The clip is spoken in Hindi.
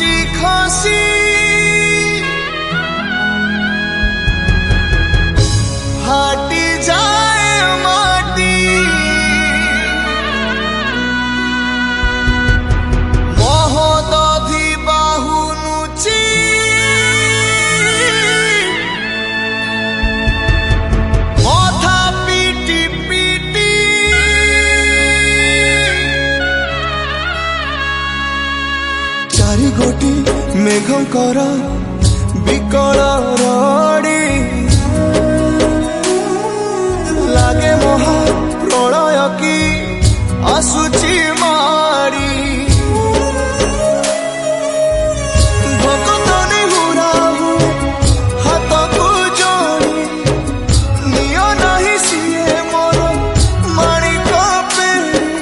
ଖସି ଖସି फाटी जाए माटी महोदधि बाहु नुची मथा पीटी पीटी चारि गोटी मेघंकर विकल